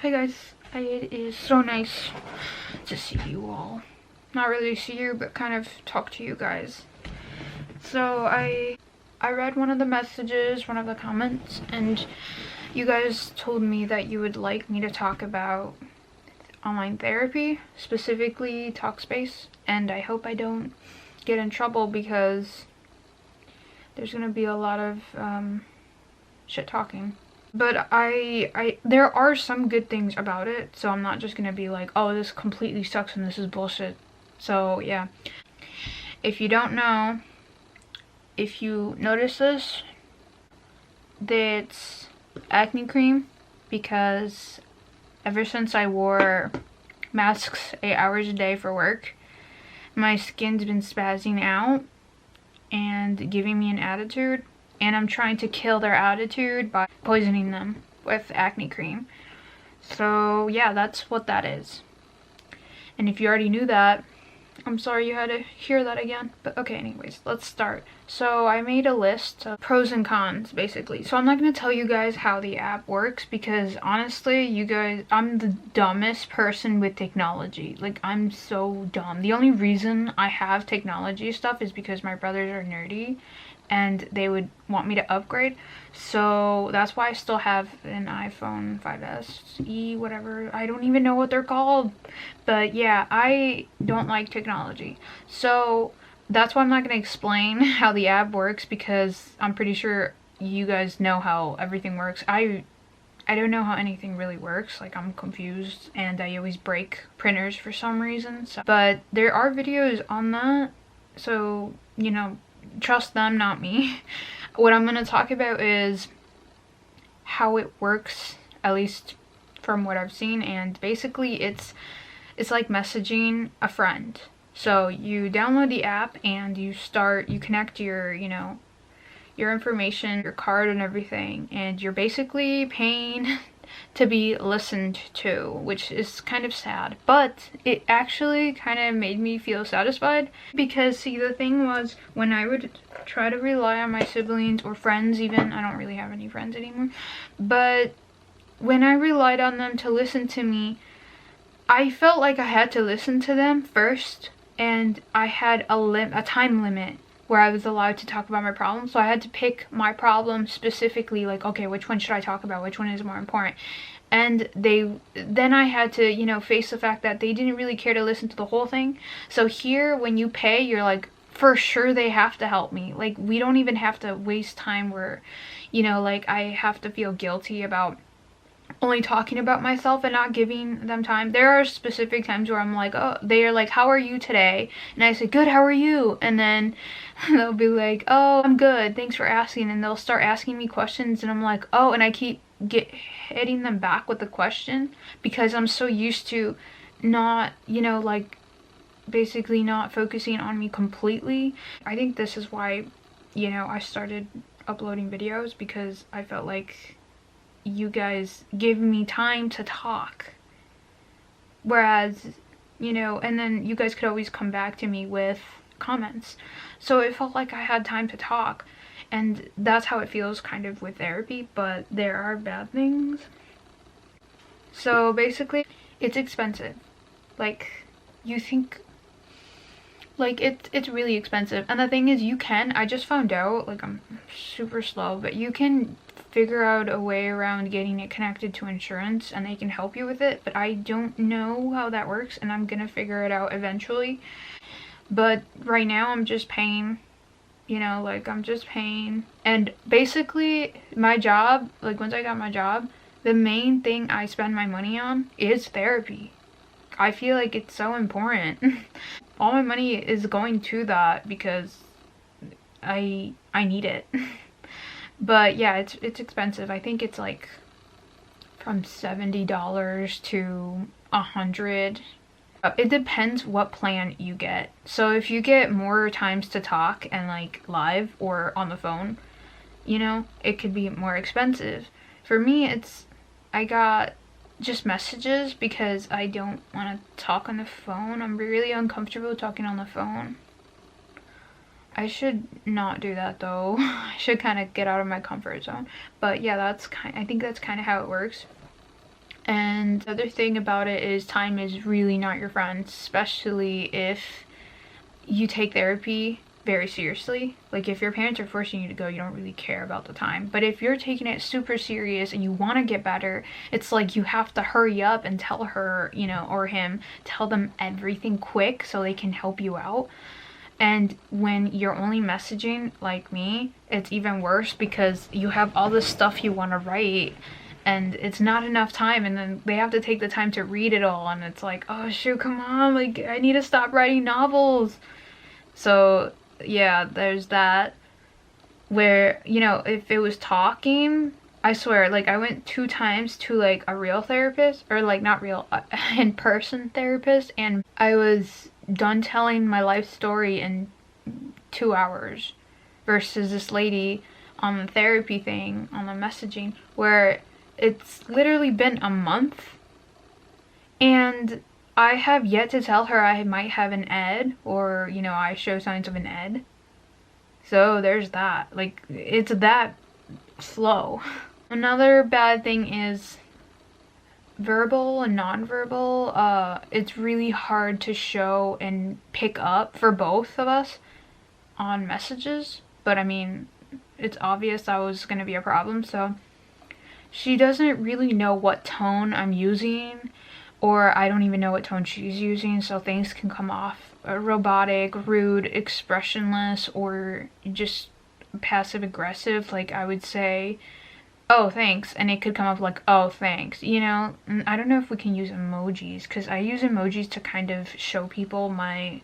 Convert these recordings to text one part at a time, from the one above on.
Hi guys, it is so nice to see you all. Not really see you, but kind of talk to you guys. So I read one of the messages, one of the comments, and you guys told me that you would like me to talk about online therapy, specifically Talkspace, and I hope I don't get in trouble because there's gonna be a lot of shit talking. But there are some good things about it, so I'm not just gonna be like, oh, this completely sucks and this is bullshit. So yeah, if you don't know, if you notice this, that's acne cream, because ever since I wore masks 8 hours a day for work, my skin's been spazzing out and giving me an attitude, and I'm trying to kill their attitude by poisoning them with acne cream. So yeah, that's what that is. And if you already knew that, I'm sorry you had to hear that again. But okay, anyways, let's start. So I made a list of pros and cons, basically. So I'm not going to tell you guys how the app works because honestly, you guys, I'm the dumbest person with technology. Like, I'm so dumb. The only reason I have technology stuff is because my brothers are nerdy and they would want me to upgrade. So that's why I still have an iPhone 5S, whatever. I don't even know what they're called. But yeah, I don't like technology. So that's why I'm not going to explain how the app works, because I'm pretty sure you guys know how everything works. I don't know how anything really works. Like, I'm confused and I always break printers for some reason. So, but there are videos on that. So, you know, trust them, not me. What I'm going to talk about is how it works, at least from what I've seen. And basically it's like messaging a friend. So you download the app and you connect your, your information, your card and everything, and you're basically paying to be listened to, which is kind of sad, but it actually kind of made me feel satisfied, because see, the thing was, when I would try to rely on my siblings or friends, even, I don't really have any friends anymore, but when I relied on them to listen to me, I felt like I had to listen to them first, and I had a time limit where I was allowed to talk about my problem. So I had to pick my problem specifically, like, okay, which one should I talk about? Which one is more important? And then I had to, face the fact that they didn't really care to listen to the whole thing. So here, when you pay, you're like, for sure they have to help me. Like, we don't even have to waste time where, like, I have to feel guilty about only talking about myself and not giving them time. There are specific times where I'm like, oh, they are like, how are you today? And I say, good, how are you? And then they'll be like, oh, I'm good, thanks for asking. And they'll start asking me questions, and I'm like, oh, and I keep hitting them back with the question, because I'm so used to not, like, basically not focusing on me completely. I think this is why, I started uploading videos, because I felt like you guys give me time to talk, whereas, and then you guys could always come back to me with comments, so it felt like I had time to talk. And that's how it feels kind of with therapy, but there are bad things. So basically, it's expensive. Like, you think, like, it's really expensive. And the thing is, I just found out, like, I'm super slow, but you can figure out a way around getting it connected to insurance, and they can help you with it, but I don't know how that works, and I'm gonna figure it out eventually. But right now I'm just paying, I'm just paying. And basically my job, like, once I got my job, the main thing I spend my money on is therapy. I feel like it's so important. All my money is going to that because I need it. But yeah, it's expensive. I think it's like from $70 to $100. It depends what plan you get. So if you get more times to talk and, like, live or on the phone, it could be more expensive. For me, I got just messages because I don't want to talk on the phone. I'm really uncomfortable talking on the phone. I should not do that though. I should kind of get out of my comfort zone. But yeah, I think that's kind of how it works. And And the other thing about it is time is really not your friend, especially if you take therapy very seriously. Like if your parents are forcing you to go, you don't really care about the time. But if you're taking it super serious and you want to get better, it's like you have to hurry up and tell her, you know, or him, tell them everything quick so they can help you out. And when you're only messaging like me, it's even worse because you have all this stuff you want to write and it's not enough time, and then they have to take the time to read it all, and it's like, oh shoot, come on, like I need to stop writing novels. So yeah, there's that. Where, you know, if it was talking, I swear, like I went 2 times to like a real therapist, or like not real, in-person therapist, and I was done telling my life story in 2 hours, versus this lady on the therapy thing, on the messaging, where it's literally been a month and I have yet to tell her I might have an ed, or, you know, I show signs of an ed. So there's that. Like, it's that slow. Another bad thing is verbal and nonverbal. It's really hard to show and pick up for both of us on messages. But I mean, it's obvious that was going to be a problem. So she doesn't really know what tone I'm using, or I don't even know what tone she's using, so things can come off robotic, rude, expressionless, or just passive aggressive. Like I would say, oh thanks, and it could come off like, oh thanks, you know. And I don't know if we can use emojis, because I use emojis to kind of show people my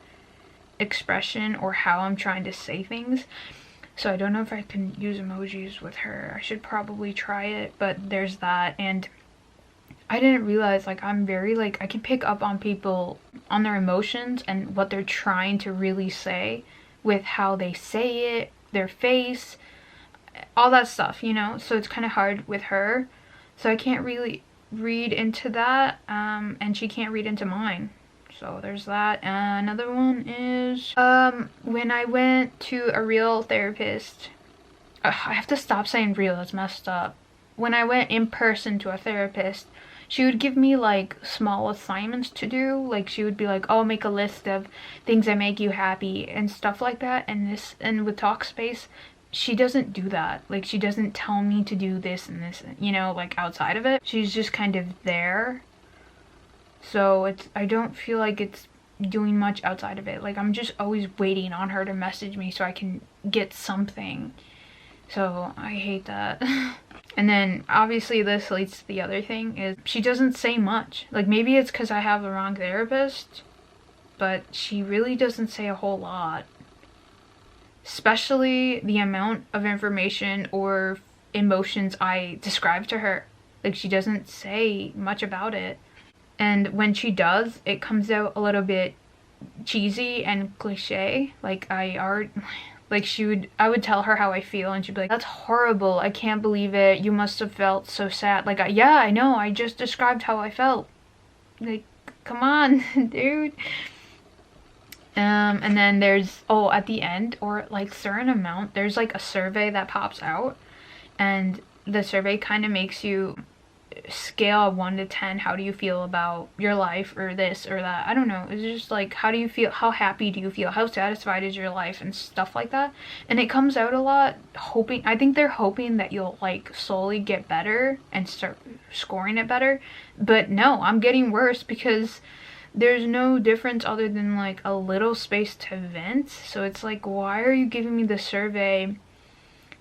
expression or how I'm trying to say things. So I don't know if I can use emojis with her. I should probably try it, but there's that. And I didn't realize, like, I'm very, like, I can pick up on people, on their emotions and what they're trying to really say with how they say it, their face, all that stuff, you know? So it's kind of hard with her. So I can't really read into that, and she can't read into mine. So there's that. Another one is when I went to a real therapist. I have to stop saying real, that's messed up. When I went in person to a therapist, she would give me like small assignments to do. Like she would be like, oh, make a list of things that make you happy and stuff like that. And with Talkspace, she doesn't do that. Like she doesn't tell me to do this and this, you know, like outside of it. She's just kind of there. So I don't feel like it's doing much outside of it. Like I'm just always waiting on her to message me so I can get something. So I hate that. And then obviously this leads to the other thing, is she doesn't say much. Like maybe it's because I have the wrong therapist, but she really doesn't say a whole lot. Especially the amount of information or emotions I describe to her. Like she doesn't say much about it. And when she does, it comes out a little bit cheesy and cliche. Like I would tell her how I feel and she'd be like, that's horrible, I can't believe it, you must have felt so sad. Like, yeah, I know, I just described how I felt. Like, come on, dude. And then there's, oh, at the end, or like certain amount, there's like a survey that pops out, and the survey kind of makes you scale of 1 to 10, how do you feel about your life, or this or that. I don't know, it's just like, how do you feel, how happy do you feel, how satisfied is your life, and stuff like that. And it comes out a lot, hoping, I think they're hoping that you'll like slowly get better and start scoring it better. But no, I'm getting worse, because there's no difference other than like a little space to vent. So it's like, why are you giving me the survey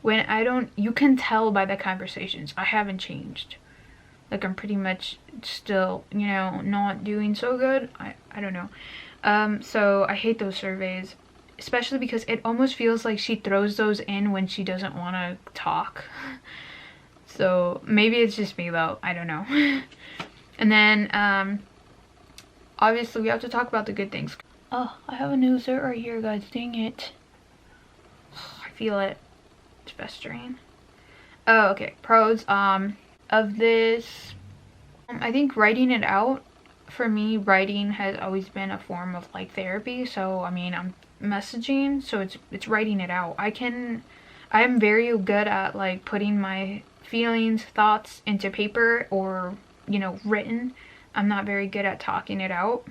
when I don't, you can tell by the conversations I haven't changed. Like I'm pretty much still, you know, not doing so good. I don't know. So I hate those surveys, especially because it almost feels like she throws those in when she doesn't want to talk. So maybe it's just me though, I don't know. And then obviously we have to talk about the good things. Oh, I have a new dessert right here, guys, dang it. I feel it, it's festering. Oh, okay, pros of this, I think writing it out, for me, writing has always been a form of like therapy. So I mean, I'm messaging, so it's writing it out. I'm very good at like putting my feelings, thoughts into paper, or you know, written. I'm not very good at talking it out.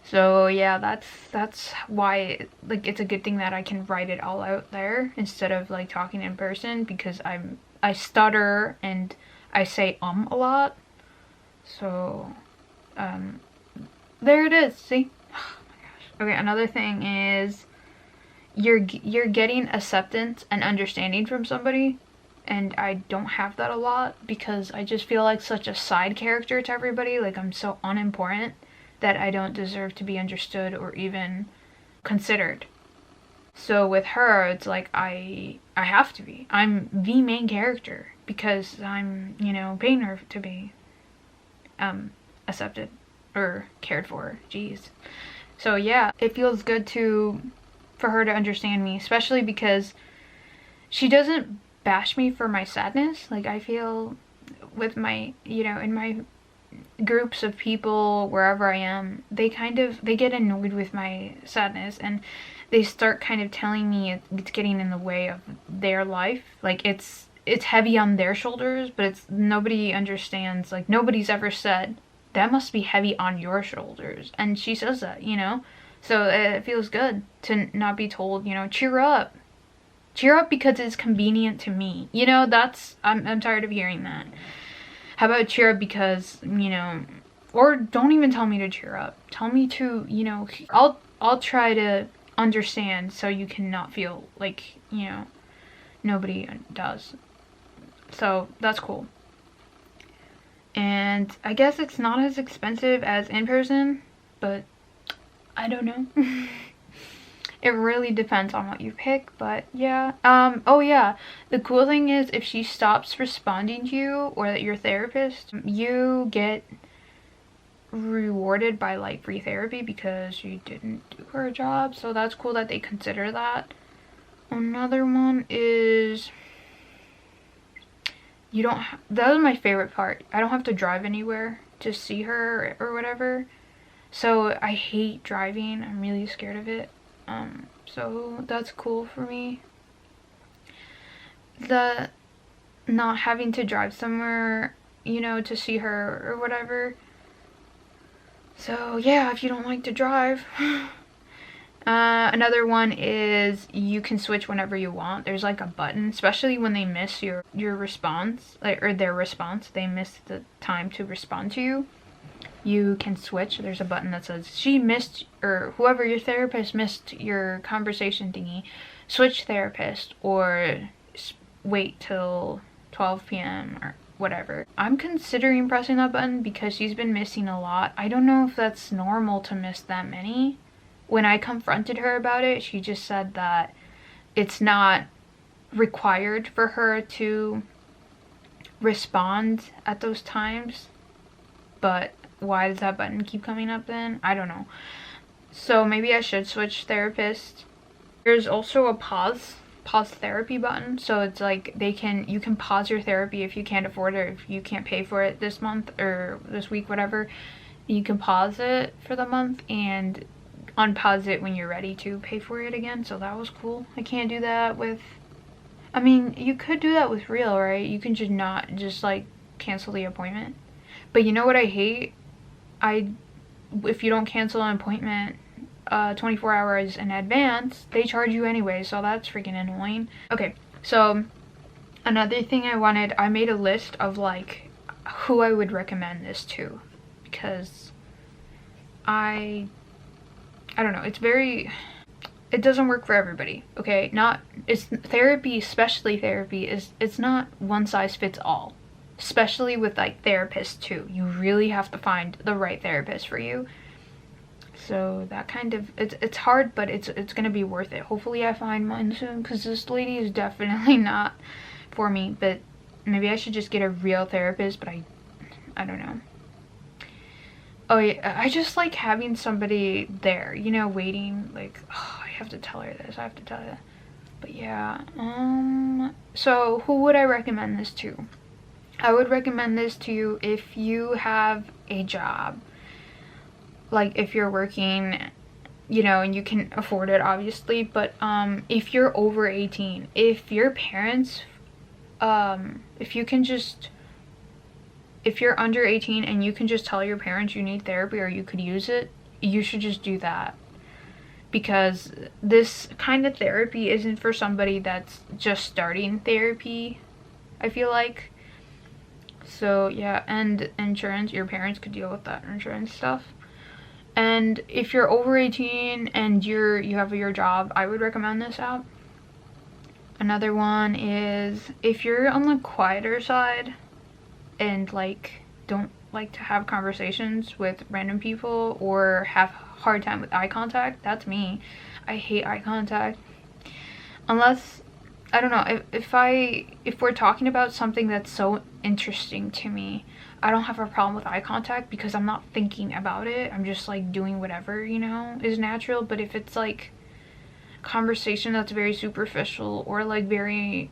So yeah, that's why, like, it's a good thing that I can write it all out there instead of like talking in person, because I stutter and I say a lot. So there it is. See? Oh my gosh. Okay, another thing is you're getting acceptance and understanding from somebody, and I don't have that a lot because I just feel like such a side character to everybody. Like, I'm so unimportant that I don't deserve to be understood or even considered. So with her, it's like I have to be. I'm the main character because I'm, you know, paying her to be accepted or cared for. Jeez. So yeah, it feels good for her to understand me, especially because she doesn't bash me for my sadness. Like, I feel with my, you know, in my groups of people wherever I am, they get annoyed with my sadness, and they start kind of telling me it's getting in the way of their life. Like, it's heavy on their shoulders, but it's nobody understands. Like, nobody's ever said that must be heavy on your shoulders, and she says that, you know. So it feels good to not be told, you know, cheer up because it's convenient to me, you know. That's I'm tired of hearing that. How about cheer up because, you know, or don't even tell me to cheer up. Tell me to, you know, I'll try to understand so you cannot feel like, you know, nobody does. So that's cool. And I guess it's not as expensive as in person, but I don't know. It really depends on what you pick, but yeah. Oh yeah, the cool thing is if she stops responding to you, or that your therapist, you get rewarded by like free therapy because you didn't do her job. So that's cool that they consider that. Another one is that was my favorite part. I don't have to drive anywhere to see her or whatever. So I hate driving. I'm really scared of it. So that's cool for me. The not having to drive somewhere, you know, to see her or whatever. So yeah, if you don't like to drive. Another one is you can switch whenever you want. There's like a button, especially when they miss your response, like, or their response. They miss the time to respond to you. You can switch. There's a button that says she missed, or whoever your therapist missed your conversation thingy, switch therapist, or wait till 12 p.m. or whatever. I'm considering pressing that button because she's been missing a lot. I don't know if that's normal to miss that many. When I confronted her about it, she just said that it's not required for her to respond at those times. But why does that button keep coming up then? I don't know. So maybe I should switch therapist. There's also a pause therapy button. So it's like you can pause your therapy if you can't afford it, or if you can't pay for it this month or this week, whatever. You can pause it for the month and unpause it when you're ready to pay for it again. So that was cool. I can't do that with, I mean, you could do that with Real, right? You can just like cancel the appointment. But you know what I hate? If you don't cancel an appointment 24 hours in advance, they charge you anyway, so that's freaking annoying. Okay, so another thing I made a list of like who I would recommend this to, because I don't know, it doesn't work for everybody, okay? It's therapy, especially therapy, it's not one size fits all. Especially with like therapists too. You really have to find the right therapist for you. So that kind of, it's hard, but it's gonna be worth it. Hopefully I find mine soon, because this lady is definitely not for me. But maybe I should just get a real therapist, but I don't know. Oh yeah, I just like having somebody there, you know, waiting, like, oh, I have to tell her this, I have to tell her that. But yeah, so who would I recommend this to? I would recommend this to you if you have a job. Like, if you're working, you know, and you can afford it, obviously. But if you're over 18, if your parents, if if you're under 18 and you can just tell your parents you need therapy or you could use it, you should just do that. Because this kind of therapy isn't for somebody that's just starting therapy, I feel like. So yeah, and insurance, your parents could deal with that insurance stuff. And if you're over 18 and you have your job, I would recommend this app. Another one is if you're on the quieter side and like don't like to have conversations with random people or have a hard time with eye contact, that's me. I hate eye contact. Unless, I don't know, if we're talking about something that's so interesting to me, I don't have a problem with eye contact because I'm not thinking about it. I'm just like doing whatever, you know, is natural. But if it's like conversation that's very superficial or like very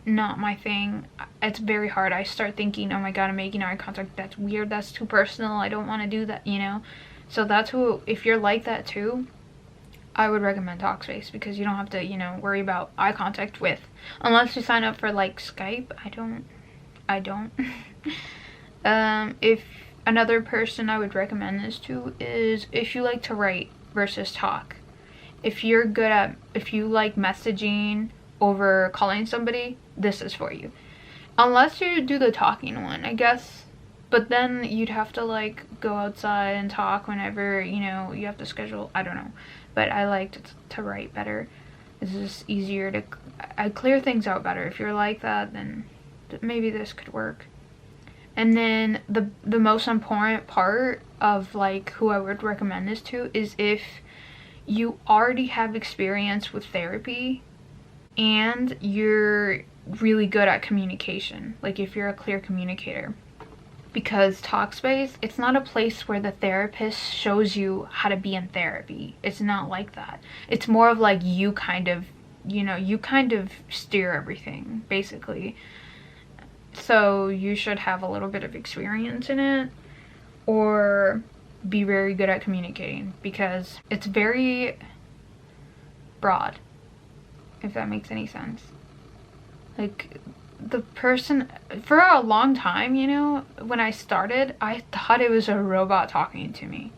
not my thing, it's very hard. I start thinking, oh my god, I'm making eye contact, that's weird, that's too personal, I don't want to do that, you know. So that's who, if you're like that too, I would recommend Talkspace, because you don't have to, you know, worry about eye contact with, unless you sign up for like Skype. I don't if another person I would recommend this to is if you like to write versus talk. If you like messaging over calling somebody, this is for you. Unless you do the talking one, I guess. But then you'd have to like go outside and talk whenever, you know, you have to schedule, I don't know. But I like to write better. It's just easier to, I clear things out better. If you're like that, then maybe this could work. And then the most important part of like who I would recommend this to is if you already have experience with therapy and you're really good at communication, like if you're a clear communicator. Because Talkspace, it's not a place where the therapist shows you how to be in therapy. It's not like that. It's more of like you kind of, you know, you kind of steer everything, basically. So you should have a little bit of experience in it or be very good at communicating, because it's very broad, if that makes any sense. Like, the person, for a long time, you know, when I started, I thought it was a robot talking to me.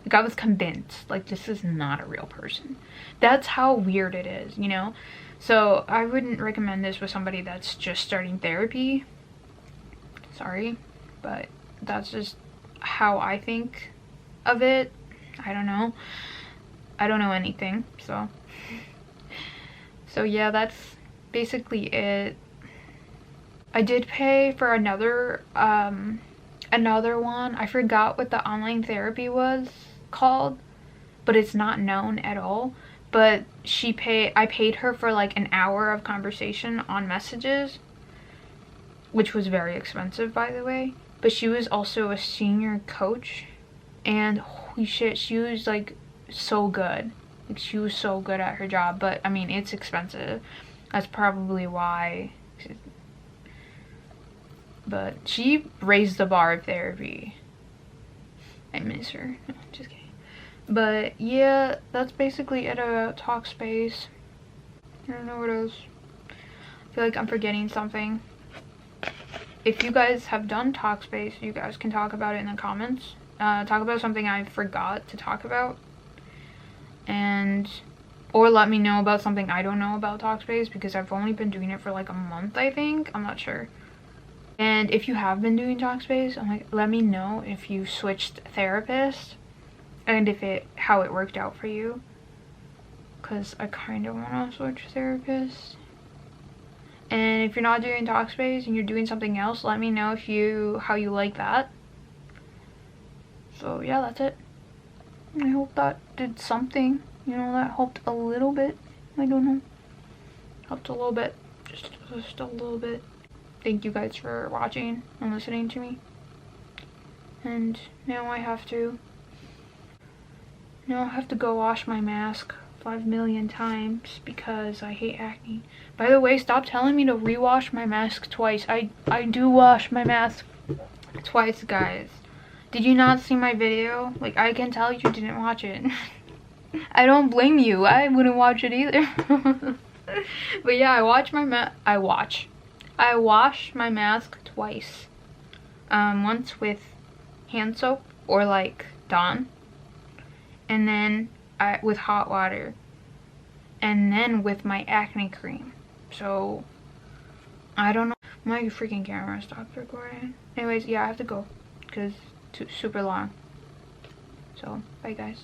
Like, I was convinced, like, this is not a real person. That's how weird it is, you know? So I wouldn't recommend this with somebody that's just starting therapy. Sorry, but that's just how I think of it. I don't know. I don't know anything, so yeah, that's basically it. I did pay for another one. I forgot what the online therapy was called, but it's not known at all. But I paid her for like an hour of conversation on messages, which was very expensive, by the way. But she was also a senior coach, and holy shit, she was like so good. Like, she was so good at her job. But I mean, it's expensive. That's probably why. But she raised the bar of therapy. I miss her. No, just kidding. But yeah, that's basically it about Talkspace. I don't know what else. I feel like I'm forgetting something. If you guys have done Talkspace, you guys can talk about it in the comments. Talk about something I forgot to talk about. Or let me know about something I don't know about Talkspace, because I've only been doing it for like a month, I think. I'm not sure. And if you have been doing Talkspace, I'm like, let me know if you switched therapists and how it worked out for you. Because I kind of want to switch therapists. And if you're not doing Talkspace and you're doing something else, let me know how you like that. So yeah, that's it. I hope that did something. You know, that helped a little bit. I don't know. Helped a little bit. Just a little bit. Thank you guys for watching and listening to me. And now I have to go wash my mask 5 million times because I hate acne. By the way, stop telling me to rewash my mask twice. I do wash my mask twice, guys. Did you not see my video? Like, I can tell you didn't watch it. I don't blame you. I wouldn't watch it either. But yeah, I wash my mask twice. Once with hand soap or like Dawn, and then with hot water, and then with my acne cream. So I don't know. My freaking camera stopped recording. Anyways, yeah, I have to go because it's super long. So bye guys.